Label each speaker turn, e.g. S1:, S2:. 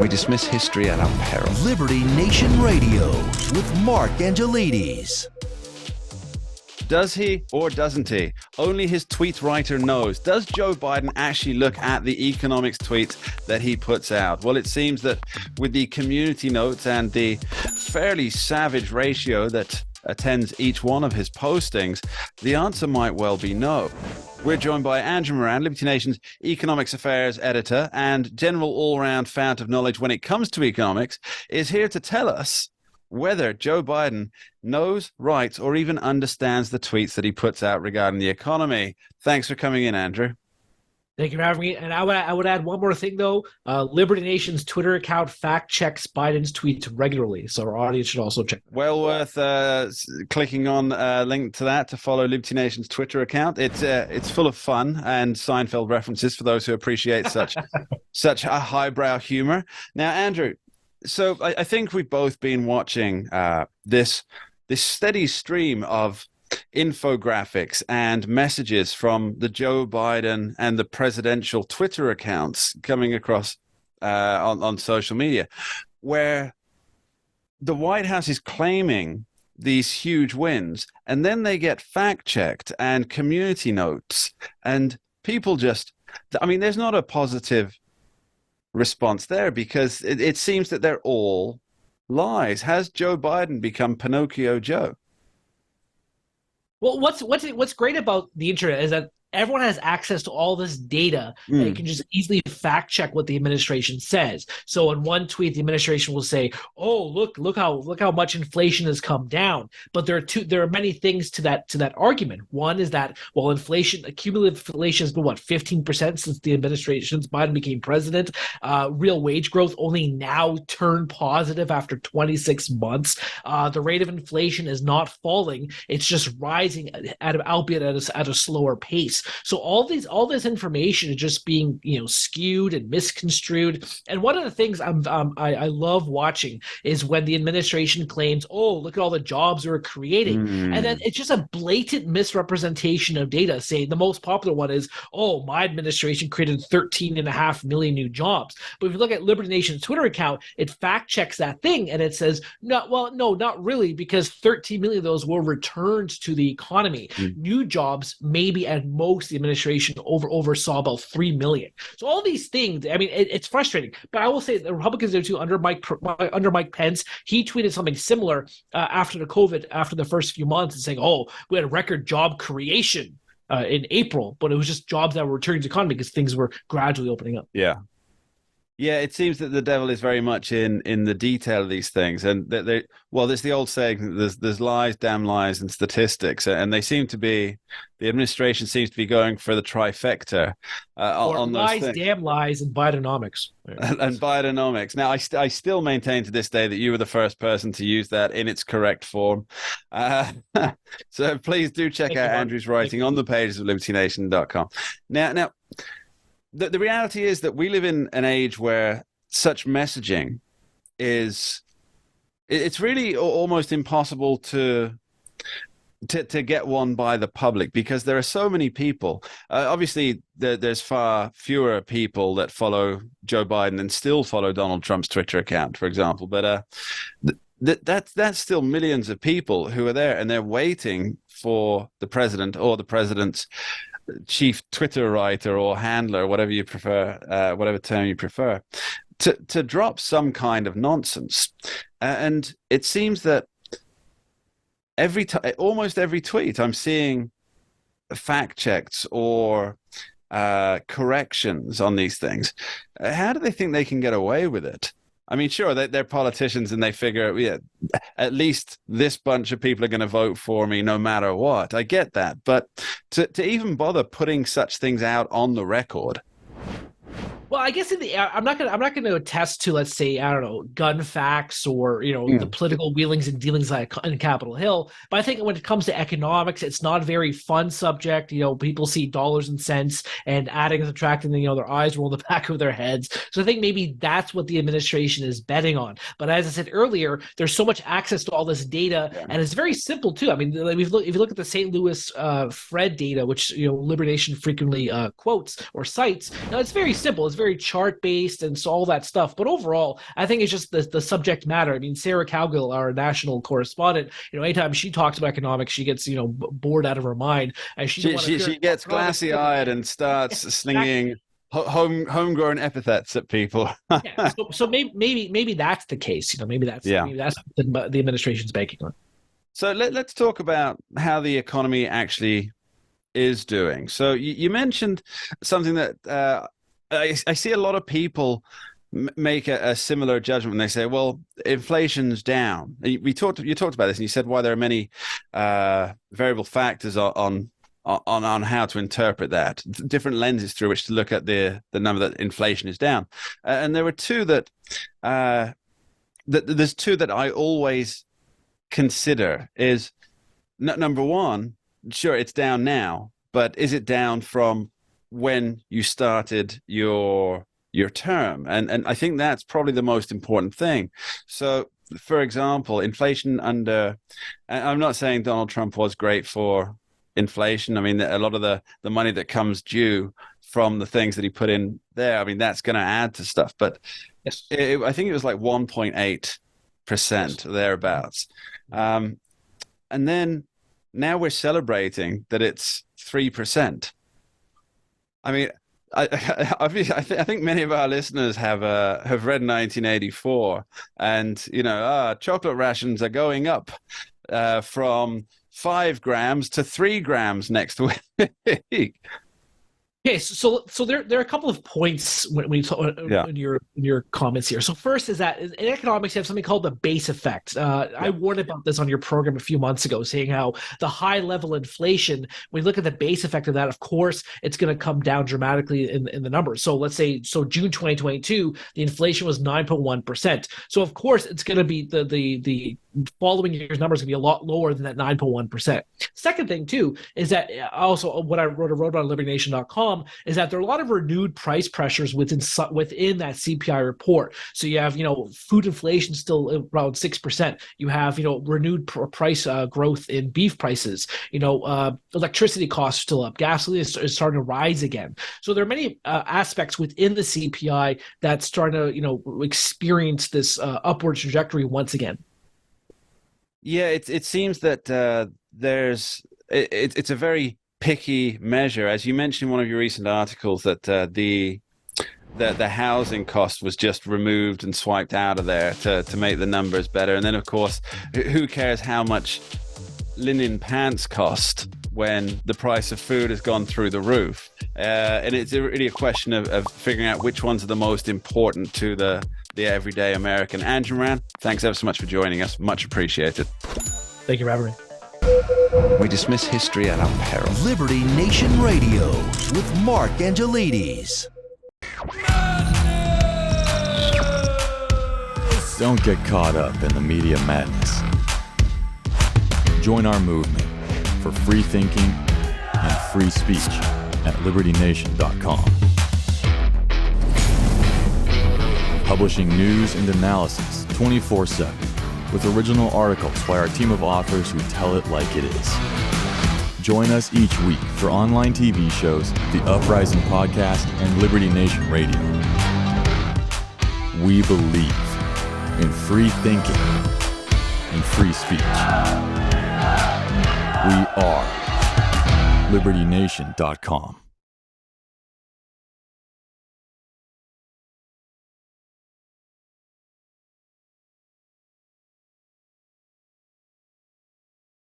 S1: We dismiss history at our peril.
S2: Liberty Nation Radio with Mark Angelides.
S1: Does he or doesn't he? Only his tweet writer knows. Does Joe Biden actually look at the economics tweets that he puts out? Well, it seems that with the community notes and the fairly savage ratio that attends each one of his postings, the answer might well be no. We're joined by Andrew Moran, Liberty Nation's economics affairs editor and general all-round fount of knowledge when it comes to economics, is here to tell us whether Joe Biden knows, writes, or even understands the tweets that he puts out regarding the economy. Thanks for coming in, Andrew.
S3: Thank you for having me. And I would add one more thing, though. Liberty Nation's Twitter account fact-checks Biden's tweets regularly, so our audience should also check.
S1: Well worth clicking on a link to that to follow Liberty Nation's Twitter account. It's full of fun and Seinfeld references for those who appreciate such a highbrow humor. Now, Andrew, so I think we've both been watching this steady stream of infographics and messages from the Joe Biden and the presidential Twitter accounts coming across on social media, where the White House is claiming these huge wins, and then they get fact-checked and community notes, and people just, I mean, there's not a positive response there because it seems that they're all lies. Has Joe Biden become Pinocchio Joe?
S3: Well, what's great about the internet is that everyone has access to all this data and you can just easily fact check what the administration says. So in one tweet, the administration will say, "Oh, look how much inflation has come down." But there are many things to that argument. One is that, well, cumulative inflation has been 15% since Biden became president. Real wage growth only now turned positive after 26 months. The rate of inflation is not falling; it's just rising, albeit at a slower pace. So all this information is just being skewed and misconstrued. And one of the things I love watching is when the administration claims, "Oh, look at all the jobs we're creating," and then it's just a blatant misrepresentation of data. Saying the most popular one is, "Oh, my administration created 13.5 million new jobs." But if you look at Liberty Nation's Twitter account, it fact checks that thing and it says, "No, not really, because 13 million of those were returned to the economy. New jobs, maybe at most, the administration oversaw about 3 million. So all these things, I mean, it's frustrating. But I will say the Republicans there too, under Mike Pence, he tweeted something similar after the first few months, and saying, "Oh, we had a record job creation in April," but it was just jobs that were returning to the economy because things were gradually opening up.
S1: Yeah, it seems that the devil is very much in the detail of these things, and there's the old saying, there's lies, damn lies, and statistics, and they seem to be, the administration seems to be going for the trifecta on those
S3: lies,
S1: things. Damn lies,
S3: and Bidenomics.
S1: And Bidenomics. Now, I still maintain to this day that you were the first person to use that in its correct form. So please do check out Andrew's writing on the pages of libertynation.com. Now. The reality is that we live in an age where such messaging it's really almost impossible to get one by the public, because there are so many people. Obviously, there's far fewer people that follow Joe Biden and still follow Donald Trump's Twitter account, for example. But that's still millions of people who are there, and they're waiting for the president or the president's chief Twitter writer or handler, whatever you prefer, whatever term you prefer, to drop some kind of nonsense. And it seems that almost every tweet I'm seeing fact checks or corrections on these things. How do they think they can get away with it? I mean, sure, they're politicians and they figure, yeah, at least this bunch of people are going to vote for me no matter what. I get that. But to even bother putting such things out on the record.
S3: Well, I guess I'm not gonna attest to, let's say, I don't know, gun facts or the political wheelings and dealings in Capitol Hill. But I think when it comes to economics, it's not a very fun subject. People see dollars and cents and adding and subtracting, and their eyes roll in the back of their heads. So I think maybe that's what the administration is betting on. But as I said earlier, there's so much access to all this data, and it's very simple too. I mean, if you look at the St. Louis Fred data, which Liberty Nation frequently quotes or cites, it's very simple. It's very chart based and so all that stuff. But overall, I think it's just the subject matter. I mean, Sarah Cowgill, our national correspondent, anytime she talks about economics, she gets bored out of her mind, and she
S1: gets glassy eyed and starts slinging homegrown epithets at people.
S3: Yeah, so maybe that's the case. Maybe that's what the administration's banking on.
S1: So let's talk about how the economy actually is doing. So you mentioned something that I see a lot of people make a similar judgment when they say, well, inflation's down. You talked about this, and you said why there are many variable factors on how to interpret that, different lenses through which to look at the number that inflation is down. And there were two there's two that I always consider is number one, sure, it's down now, but is it down from when you started your term? And I think that's probably the most important thing. So, for example, inflation I'm not saying Donald Trump was great for inflation. I mean, a lot of the money that comes due from the things that he put in there, I mean, that's going to add to stuff. But
S3: yes,
S1: I think it was like 1.8% thereabouts. And then now we're celebrating that it's 3%. I mean, I think many of our listeners have read 1984, and chocolate rations are going up from 5 grams to 3 grams next week.
S3: Okay, so there are a couple of points when you talk in your comments here. So first is that in economics you have something called the base effect. I warned about this on your program a few months ago, saying how the high level inflation, when you look at the base effect of that, of course, it's going to come down dramatically in the numbers. So let's say June 2022, the inflation was 9.1%. So of course it's going to be the following year's numbers going to be a lot lower than that 9.1%. Second thing too is that also what I wrote on LibertyNation.com is that there are a lot of renewed price pressures within that CPI report. So you have food inflation still around 6%. You have renewed price growth in beef prices. Electricity costs still up. Gasoline is starting to rise again. So there are many aspects within the CPI that's starting to experience this upward trajectory once again.
S1: Yeah, it seems that it's a very picky measure, as you mentioned in one of your recent articles, that the housing cost was just removed and swiped out of there to make the numbers better. And then, of course, who cares how much linen pants cost when the price of food has gone through the roof? And it's really a question of figuring out which ones are the most important to the everyday American. Andrew Moran, thanks ever so much for joining us. Much appreciated.
S3: Thank you for having me.
S1: We dismiss history at our peril.
S2: Liberty Nation Radio with Mark Angelides.
S4: Don't get caught up in the media madness. Join our movement for free thinking and free speech at libertynation.com. Publishing news and analysis 24/7 with original articles by our team of authors who tell it like it is. Join us each week for online TV shows, The Uprising Podcast, and Liberty Nation Radio. We believe in free thinking and free speech. We are libertynation.com.